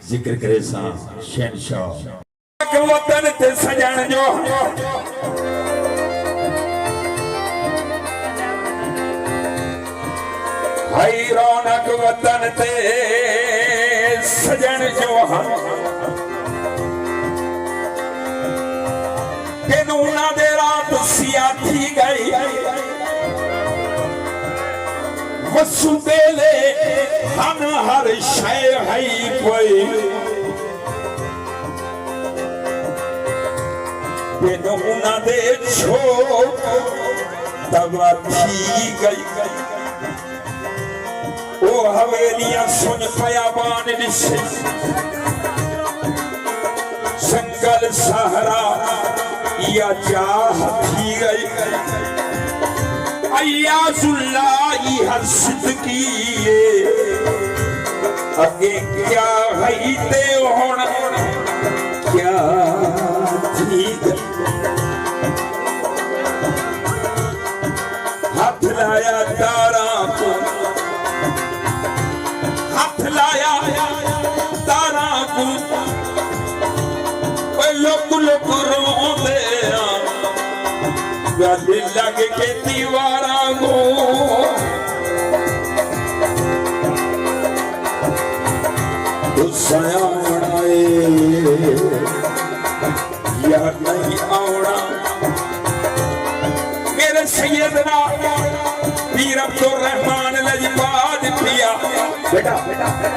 जिक्र करे सा शहनशाह वतन ते सजण जो हई रौनक वतन ते सजण जो के नूना दे रात सिया थी गई वसुदेले हम हर शय हई कोई के नूना दे छोक दवा थी गई ओ हवेलियां सुन पयाबान दिशे संगल सहरा या चाह थी गई अय्याजुल्लाही हर सिद्दकी अगे क्या है ते होना क्या थी गई हाथ लाया तारा को हाथ लाया तारा को लोग लोग रोंदे गल लग के दीवारा को गुस्सा बनाए या नहीं आना मेरे सैयदना पीर अब्दुल रहमान लजपाद पिया बेटा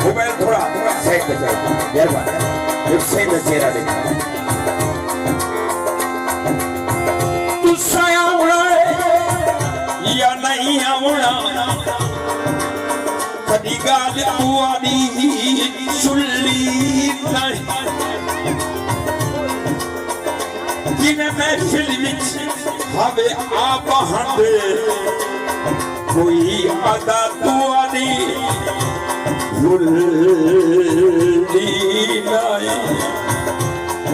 मोबाइल थोड़ा साइड पे जाओ मेहरबानी एक सही में चेहरा देखा गुस्सा आना या नहीं आना कदी गाल बुआनी सुल्ली नहीं जिन्हें महफिल विच हवे आप हंदे कोई अदा दुआनी भुल्ली नहीं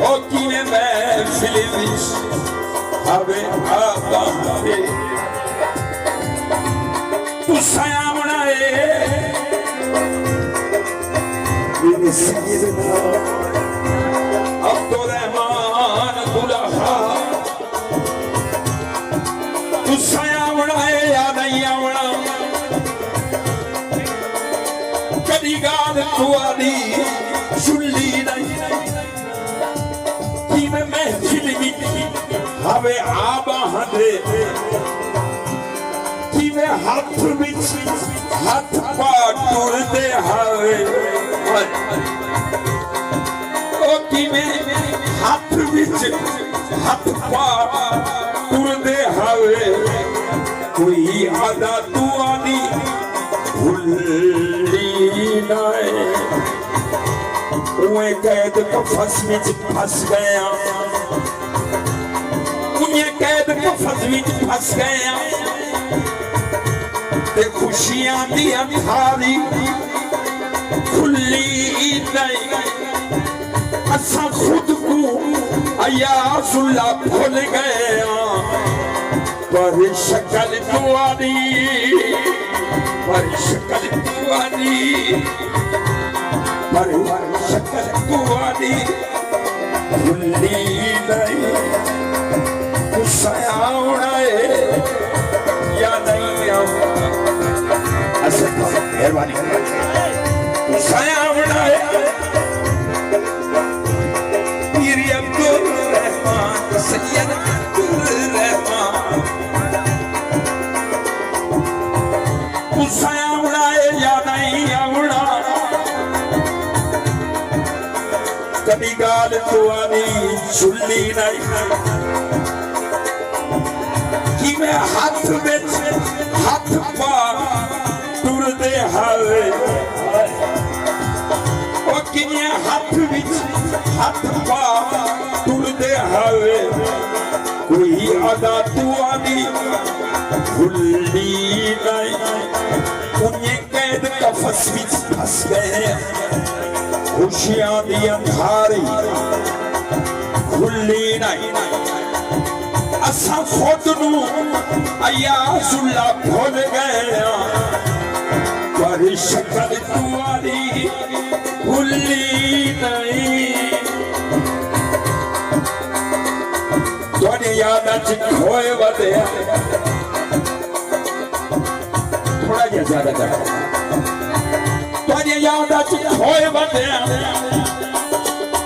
ओ जिन्हें महफिल विच हवे आप हंदे गुस्सा आना अब्दुल रहमान दुल्हा गुस्सा आना या नहीं आना कदी गाल तुआरी सुल्ली नहीं कि मैं महफिल विच हवे आब हंदे कि मैं हाथ विच हाथ पा टुरदे हवे ओ कि मैं हाथ विच हाथ पा टुरदे हवे कोई अदा दुआनी भुल्ली नहीं उन्हें कैद कफस विच फंस गया उन्हें कैद कफस विच फंस गया ते खुशियां दी अंधारी खुली नहीं असा खुद को अय्याजुल्ला भूल गए पर शक्ल दुआरी पर शक्ल दुआरी पर शक्ल दुआरी भुल्ली नहीं गुस्सा आना या नहीं आना मेहरबानी गुस्सा आना पीर अब्दुल रहमान सैयद अब्दुल रहमान गुस्सा आना या नहीं आना कभी गाल तुआरी सुल्ली नहीं कि मैं हाथ में हाथ पा टुरदे हवे ओ कि मैं हाथ विच हाथ पा टुरदे हवे कोई अदा तुआरी भुल्ली नहीं उन्हें कैद कफस विच फंस गए खुशियां दी अंधारी खुली नहीं असा खुद नू अय्याजुल्ला भूल गए पर शक्ल तुआरी भुल्ली नहीं तुहाडी यादां च खोए वदे थोड़ा जिहा ज्यादा कर तुहाडी यादां च खोए वदे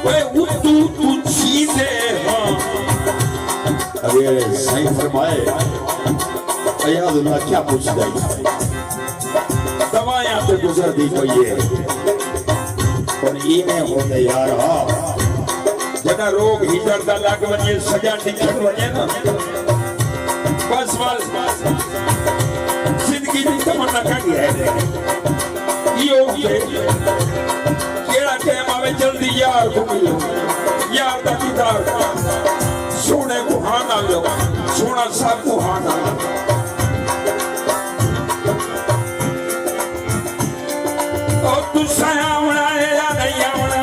वे उतू तू चीज़े हां अरे सही फरमाए अयादुल्लाह क्या पूछ गई दवायां तो गुजर दी कोई है और इने होते यार जना रोग हीटर दा लग वने सजा निकल वने ना बस जिंदगी दी तमन्ना कड़ी है यो के केड़ा टाइम आवे जल्दी यार को मिलो यार दा दीदार सोने को हाना लो सोना सब को हाना और तू सयावना है या नहीं आवना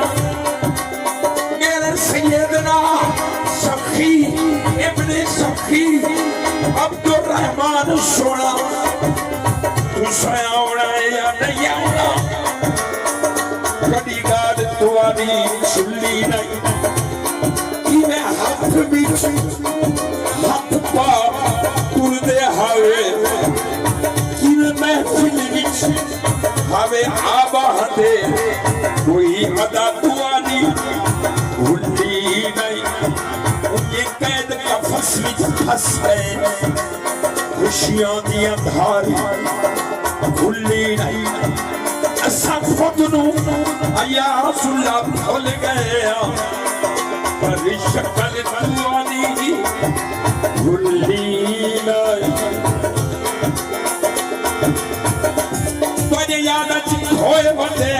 मेरे सैयदना सखी इब्ने सखी अब्दुल रहमान सोना तू सयावना है या नहीं आवना कदी गाल तुवारी सुल्ली नहीं मैं हाथ बीच हाथ पा तुरदे हावे कि महफिल विच हावे आबा हते कोई अदा तुआरी भुल्ली नहीं ये कैद का फस विच फस गए खुशियां दियां धारी भुल्ली नहीं असा खुद नू अया सुल्ला भुल गए पर शक्ल तुआरी भुल्ली नहीं तुझे याद खोए बंदे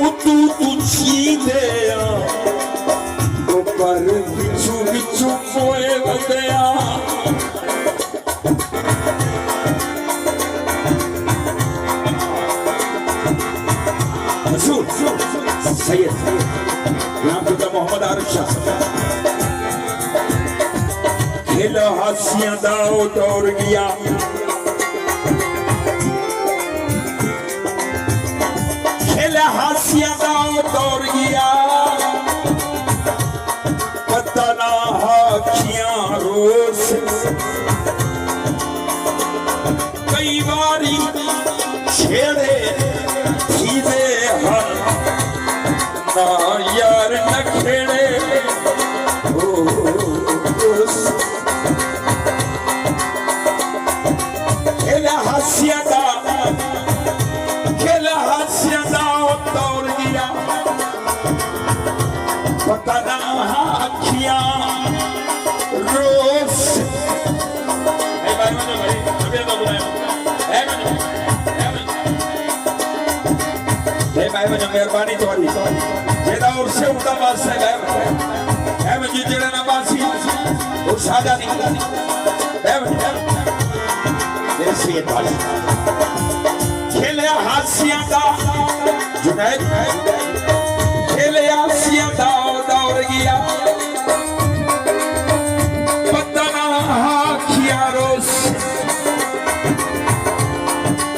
उतू तू चीदे पर बिचू बिचू खोए बंदे सैयद नाम तो मोहम्मद आरिफ शाह खेला हासियां दा दौर गया खेला हासियां दा दौर गया पता ना हाखियां रोस कई बारी छेड़े सीधे हर ना यार न खेड़े खेला हासिया दा दौर गया पता ना आखियां रोस मेहरबानी थोड़ी जेदा उर्से उदा बास है है मैं जेड़ा ना बासी और साजा नहीं है मेरे से बासी खेले हासियां दा जुनैद खेले हासियां दा दौर गया पता ना आखियां रोस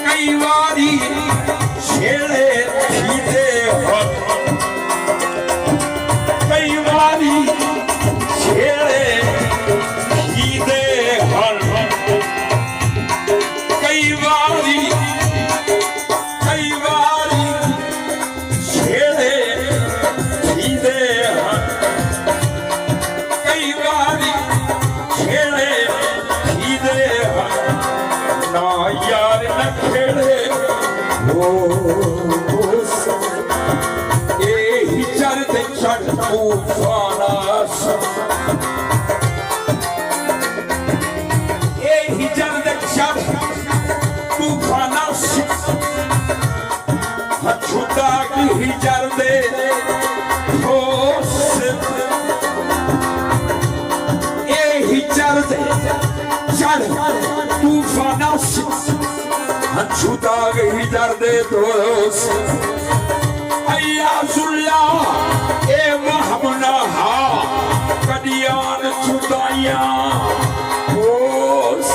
कई बारी छेड़े छुटा गई दर्दे दोस अय्याजुल्ला ए महमना हा कदियान छुटाया ओस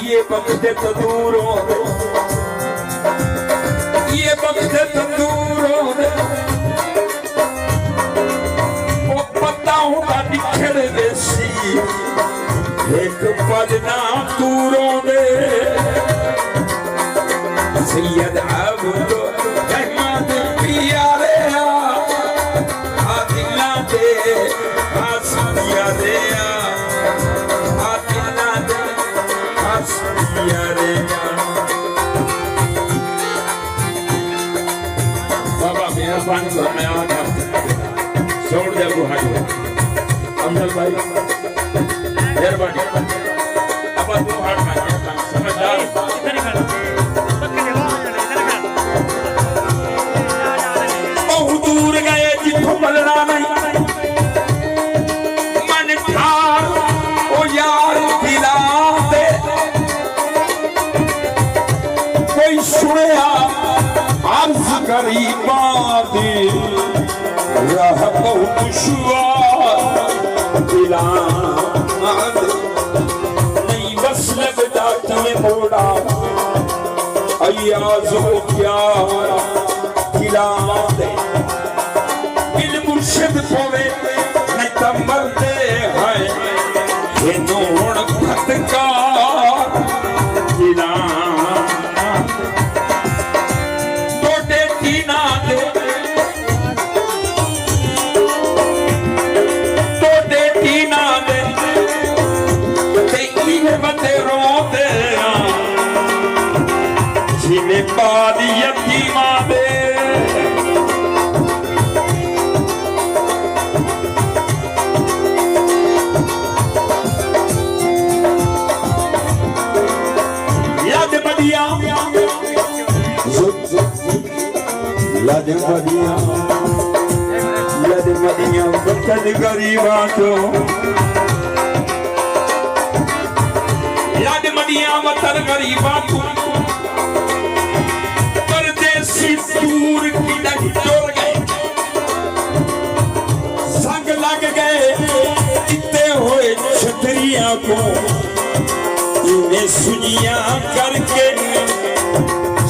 ये वक्त बख्ते तंदूरों दे ये बख्ते तंदूरों दे वो पताओं का निखर देसी एक पजना दूरों दे सैयद अब्दुल रहमान प्यारे आदिला दे आसिया दे आदिला दे आसिया दे बाबा मेहरबान कर मैं आ गया छोड़ दे गुहाई अमजल भाई मेहरबानी अब तू हाथ मार समझदार बहुत दूर गए जिथों मलना नहीं मन ठार ओ यार दिला दे कोई सुनिया अर्ज करी बादी राह बहुत दुश्वार दिला नहीं बस लगता तुम्हें मोड़ा अयाजो प्यार दिला दे दिल मुर्शिद पोवे नहीं तमरते हैं ये नोड़ खतकार दिला तोड़े टीना दे तोड़े टीना दे ते इन्हें बंदे रोते जिन्हें पादी यतीमा दे याद बदिया बचन गरीबा तो याद मदिया वतन गरीबा तो परदेसी दूर की डोर गए संग लग गए इतने हुए छतरिया को इन्हें सुनिया करके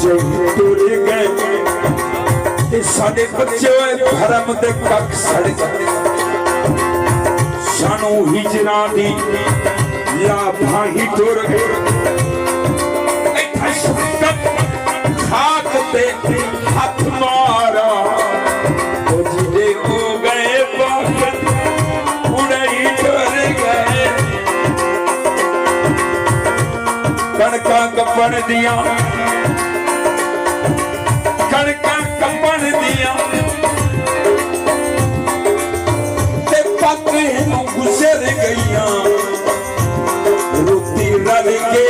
जो टुर गए साडे बच्चे धर्म दे कख सड़ गए सानू हिजरा दी लाभा ही टुर गए खाक पे हाथ मारा तो जिले को गए बाहर उड़ई टुर गए कणका कपड़ दिया कणका कपड़ दिया ते पत्रे गुजर गईया रुती रल के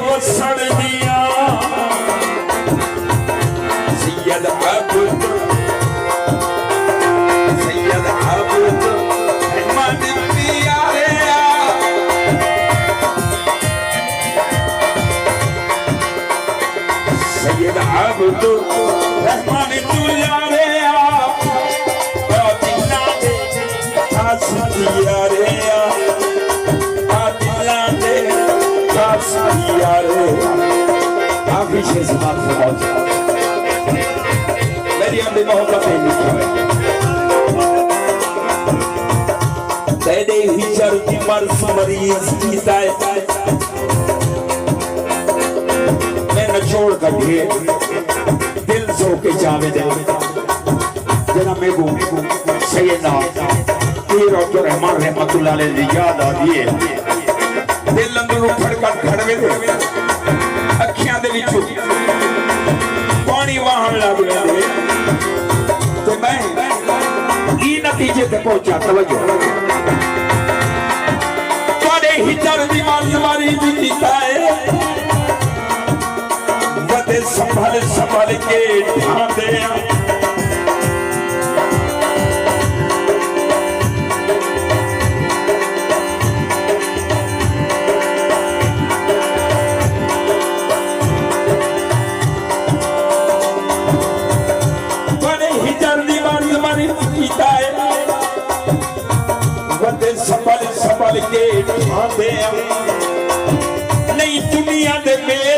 वसण दिया सैयद अब्दुल रहमान प्यारे सैयद अब्दुल रहमान प्यारे आदिला दे आसिया रे आदिला दे आसिया रे आप पीछे से बात बहुत मेरी अपनी मोहब्बत है तेरे हिजर की मर्ज मरीज जीता है मैं नचोड़ कर ढेर दिल सो के जावे दे जना में को सैयदा पीर अब्दुल रहमान रहमतुल्लाह अलैहि याद आ दिए दिल अंदरों खड़कन खड़वे दे अखियां दे विचों पानी वाहन लग गया तो मैं ई नतीजे पे पहुंचा तवज्जो तोड़े हिजर दी मारी जीता है बदे संभल संभल के ढांदे संभल संभल के ठांदे नहीं दुनिया दे में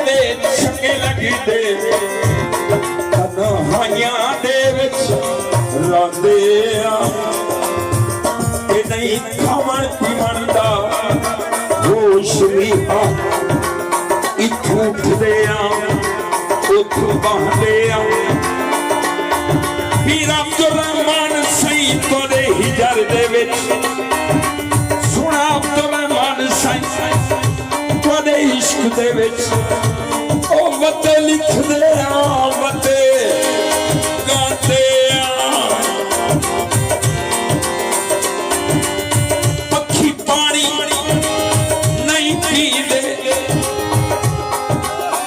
ਦੇ ਤਨਹਾਈਆਂ ਦੇ ਵਿੱਚ ਰੋਂਦੇ ਆ ਕਿ ਨਹੀਂ ਖਾਵਣ ਪੀਵਣ ਦਾ ਹੋਸ਼ ਵੀ ਆ ਇੱਥੋਂ ਉੱਠਦੇ ਆ ਉੱਥੋਂ ਬਹਦੇ ਆ ਪੀਰ ਅਬਦੁਰ ਰਹਿਮਾਨ ਸਈਂ ਤੁਹਾਡੇ ਹਿਜਰ ਦੇ ਵਿੱਚ ਸੁਣਾ ਅਬਦੁਰ ਰਹਿਮਾਨ ਸਈਂ ਤੁਹਾਡੇ ਇਸ਼ਕ ਦੇ ਵਿੱਚ ਉਹ ਵਤੇ ਲਿਖਦੇ ਆ ਵਤੇ ਗਾਉਂਦੇ ਆ ਅੱਖੀ ਪਾਣੀ ਨਹੀਂ ਪੀਂਦੇ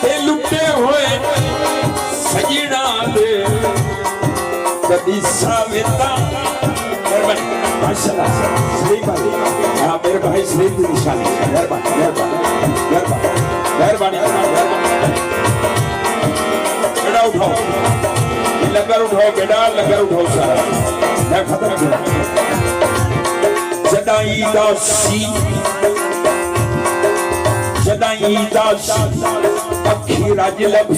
ਤੇ ਲੁੱਟੇ ਹੋਏ ਸਜਣਾ ਦੇ कभी साविता माशाल्लाह सलीम भाई हाँ मेरे भाई सलीम की निशानी मेहरबानी बेटा उठाओ लंगर उठाओ बेटा लंगर उठाओ सारा मैं खत्म किया जदाई दासी अखी राज लब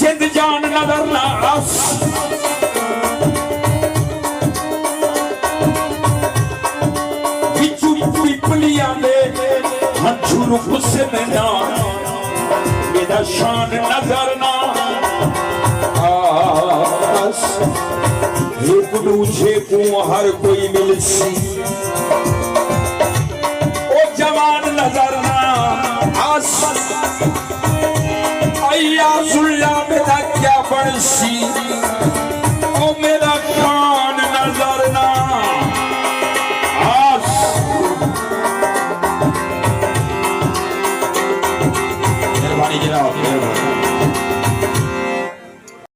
सिंध जान नजर ना आस बिचू पिपलियां दे हंझू रुख से ना मेरा शान नजर ना आस एक दूजे को हर कोई मिलसी ओ जवान नजर ना आस या सुल्ला मेरा क्या बनसी ओ मेरा खान नजर ना आस मेहरबानी जनाब मेहरबानी